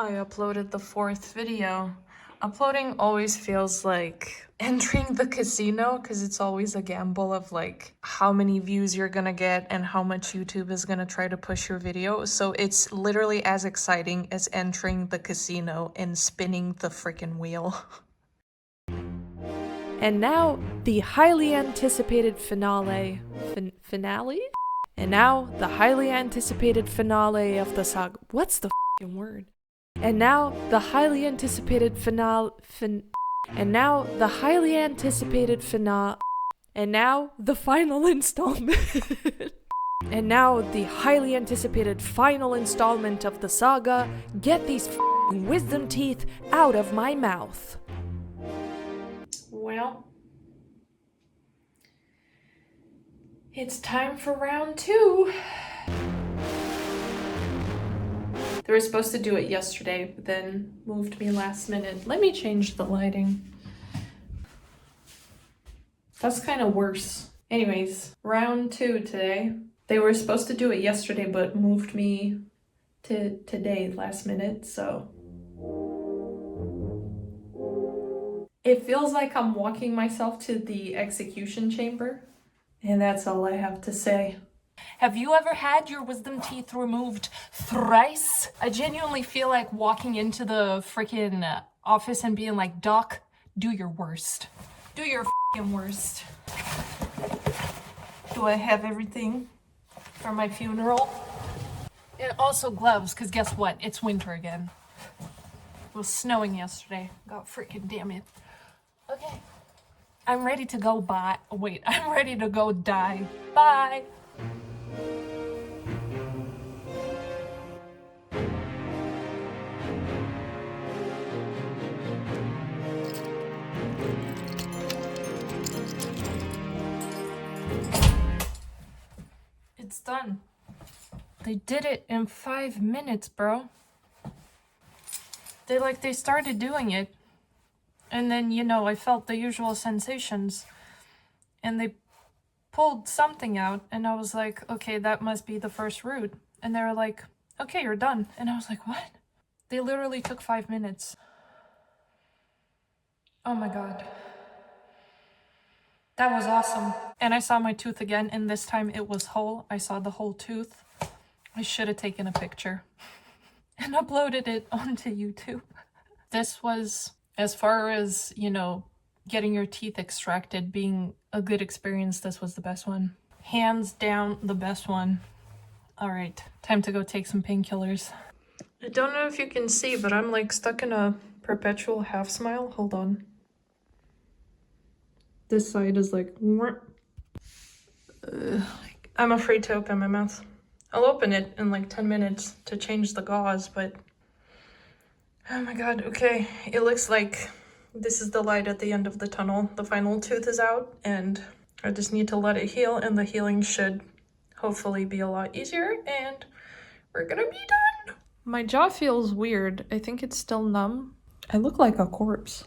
I uploaded the 4th video. Uploading always feels like entering the casino because it's always a gamble of like how many views you're gonna get and how much YouTube is gonna try to push your video. So it's literally as exciting as entering the casino and spinning the freaking wheel. And now, the highly anticipated finale. Finale? And now, the highly anticipated finale of the saga. What's the f***ing word? And now, the highly anticipated And now, the highly anticipated And now, the final installment. And now, the highly anticipated final installment of the saga. Get these f***ing wisdom teeth out of my mouth. Well, it's time for round 2. They were supposed to do it yesterday, but then moved me last minute. Let me change the lighting. That's kind of worse. Anyways, round 2 today. They were supposed to do it yesterday, but moved me to today last minute, so it feels like I'm walking myself to the execution chamber, and that's all I have to say. Have you ever had your wisdom teeth removed thrice? I genuinely feel like walking into the freaking office and being like, Doc, do your worst. Do your freaking worst. Do I have everything for my funeral? And also gloves, because guess what? It's winter again. It was snowing yesterday. God freaking damn it. Okay. I'm ready to go I'm ready to go die. Bye. It's done. They did it in 5 minutes, bro. They started doing it. And then, I felt the usual sensations. And they pulled something out. And I was like, okay, that must be the first route. And they were like, okay, you're done. And I was like, what? They literally took 5 minutes. Oh my God. That was awesome. And I saw my tooth again. And this time it was whole. I saw the whole tooth. I should have taken a picture. And uploaded it onto YouTube. This was, as far as, getting your teeth extracted being a good experience, this was the best one. Hands down, the best one. All right, time to go take some painkillers. I don't know if you can see, but I'm like stuck in a perpetual half smile. Hold on. This side is like... I'm afraid to open my mouth. I'll open it in like 10 minutes to change the gauze, but... Oh my God, okay. It looks like this is the light at the end of the tunnel. The final tooth is out, and I just need to let it heal, and the healing should hopefully be a lot easier, and we're gonna be done. My jaw feels weird. I think it's still numb. I look like a corpse.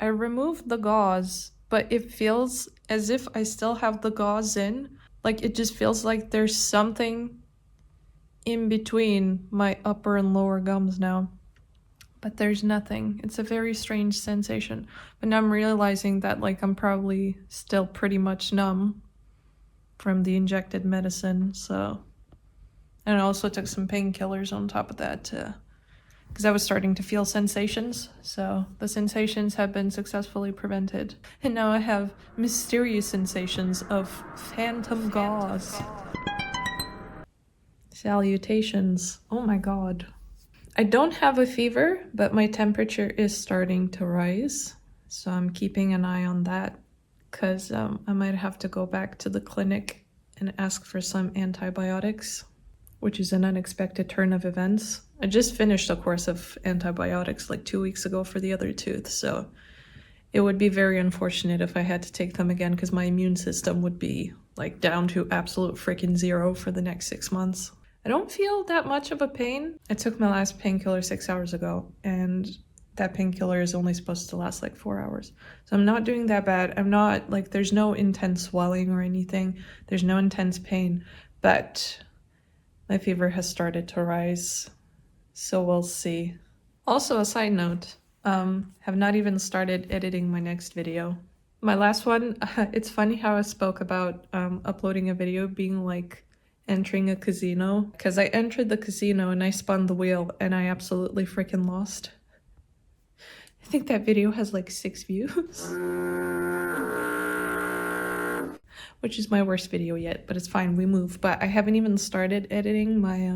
I removed the gauze, but it feels as if I still have the gauze in. Like, it just feels like there's something in between my upper and lower gums now. But there's nothing. It's a very strange sensation. But now I'm realizing that, like, I'm probably still pretty much numb from the injected medicine, so... And I also took some painkillers on top of that, because I was starting to feel sensations, so the sensations have been successfully prevented. And now I have mysterious sensations of phantom gauze. Salutations. Oh my God. I don't have a fever, but my temperature is starting to rise, so I'm keeping an eye on that, because I might have to go back to the clinic and ask for some antibiotics, which is an unexpected turn of events. I just finished a course of antibiotics like 2 weeks ago for the other tooth, so it would be very unfortunate if I had to take them again, because my immune system would be like down to absolute freaking 0 for the next 6 months. I don't feel that much of a pain. I took my last painkiller 6 hours ago, and that painkiller is only supposed to last like 4 hours. So I'm not doing that bad. I'm not like, there's no intense swelling or anything. There's no intense pain, but my fever has started to rise So we'll see. Also, a side note, have not even started editing my next video. My last one, it's funny how I spoke about uploading a video being like entering a casino, because I entered the casino and I spun the wheel and I absolutely freaking lost. I think that video has like 6 views. Which is my worst video yet, but it's fine, we move. But I haven't even started editing my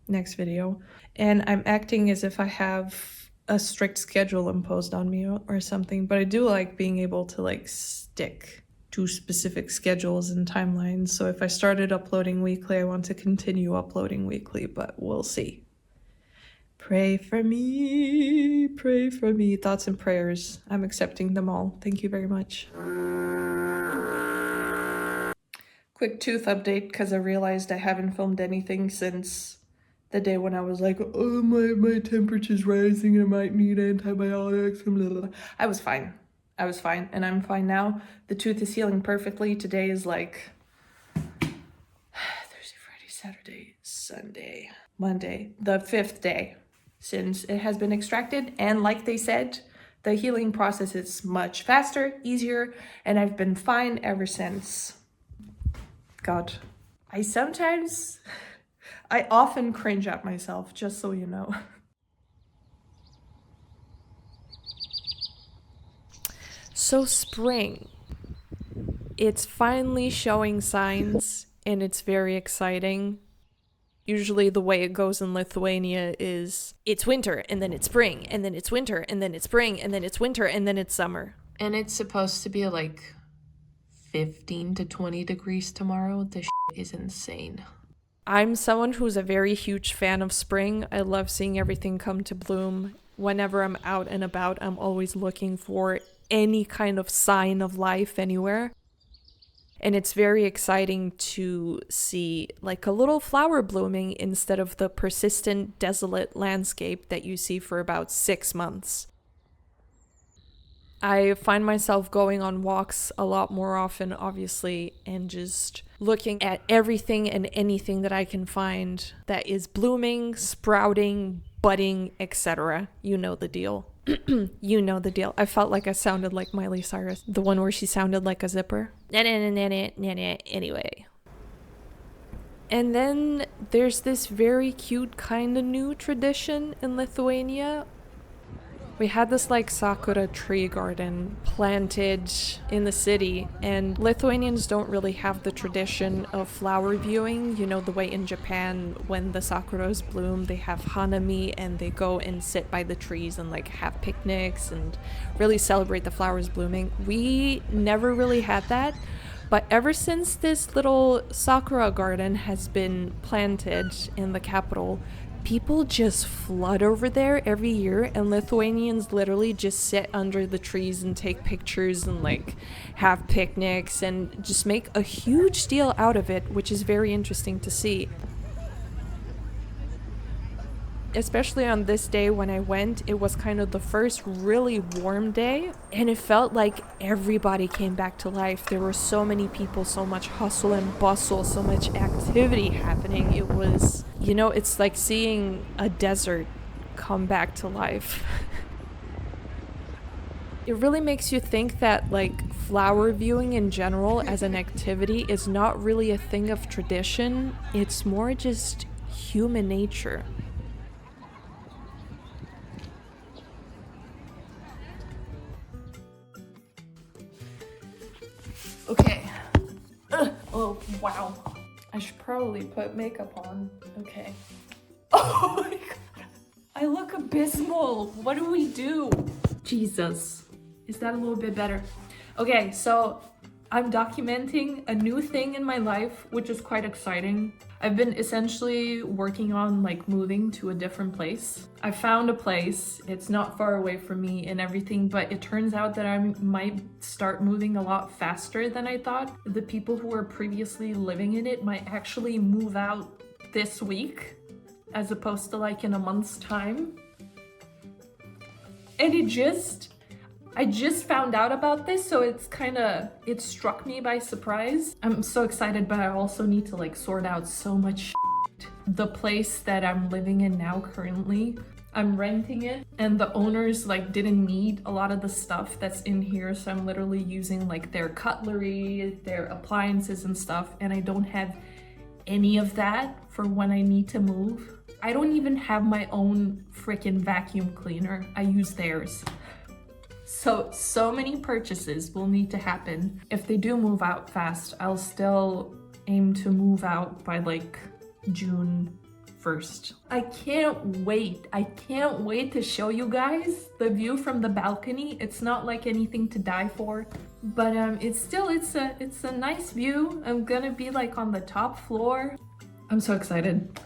next video. And I'm acting as if I have a strict schedule imposed on me or something, but I do like being able to like stick to specific schedules and timelines. So if I started uploading weekly, I want to continue uploading weekly, but we'll see. Pray for me, pray for me. Thoughts and prayers. I'm accepting them all. Thank you very much. Quick tooth update, because I realized I haven't filmed anything since the day when I was like, oh, my temperature's rising, I might need antibiotics. Blah, blah, blah. I was fine, and I'm fine now. The tooth is healing perfectly. Today is like Thursday, Friday, Saturday, Sunday, Monday, the 5th day since it has been extracted, and like they said, the healing process is much faster, easier, and I've been fine ever since. God, I often cringe at myself, just so you know. So spring. It's finally showing signs, and it's very exciting. Usually the way it goes in Lithuania is it's winter, and then it's spring, and then it's winter, and then it's spring, and then it's winter, and then it's summer. And it's supposed to be like 15 to 20 degrees tomorrow. This is insane. I'm someone who's a very huge fan of spring. I love seeing everything come to bloom. Whenever I'm out and about, I'm always looking for any kind of sign of life anywhere. And it's very exciting to see like a little flower blooming instead of the persistent, desolate landscape that you see for about 6 months. I find myself going on walks a lot more often, obviously, and just looking at everything and anything that I can find that is blooming, sprouting, budding, etc. You know the deal. You know the deal. I felt like I sounded like Miley Cyrus, the one where she sounded like a zipper. Anyway. And then there's this very cute kind of new tradition in Lithuania. We had this like sakura tree garden planted in the city, and Lithuanians don't really have the tradition of flower viewing, you know, the way in Japan when the sakuras bloom, they have hanami and they go and sit by the trees and like have picnics and really celebrate the flowers blooming. We never really had that, but ever since this little sakura garden has been planted in the capital, people just flood over there every year, and Lithuanians literally just sit under the trees and take pictures and like have picnics and just make a huge deal out of it, which is very interesting to see. Especially on this day when I went, it was kind of the first really warm day, and it felt like everybody came back to life. There were so many people, so much hustle and bustle, so much activity happening. It was, you know, it's like seeing a desert come back to life. It really makes you think that like flower viewing in general as an activity is not really a thing of tradition. It's more just human nature. Okay. Oh, wow. I should probably put makeup on. Okay. Oh my god. I look abysmal. What do we do? Jesus. Is that a little bit better? Okay, so I'm documenting a new thing in my life, which is quite exciting. I've been essentially working on like moving to a different place. I found a place, it's not far away from me and everything, but it turns out that I might start moving a lot faster than I thought. The people who were previously living in it might actually move out this week, as opposed to like in a month's time. And I just found out about this, so it struck me by surprise. I'm so excited, but I also need to like sort out so much shit. the place that I'm living in now currently, I'm renting it, and the owners like didn't need a lot of the stuff that's in here, so I'm literally using like their cutlery, their appliances and stuff, and I don't have any of that for when I need to move. I don't even have my own freaking vacuum cleaner. I use theirs. So many purchases will need to happen. If they do move out fast, I'll still aim to move out by like June 1st. I can't wait. I can't wait to show you guys the view from the balcony. It's not like anything to die for, but it's a nice view. I'm gonna be like on the top floor. I'm so excited.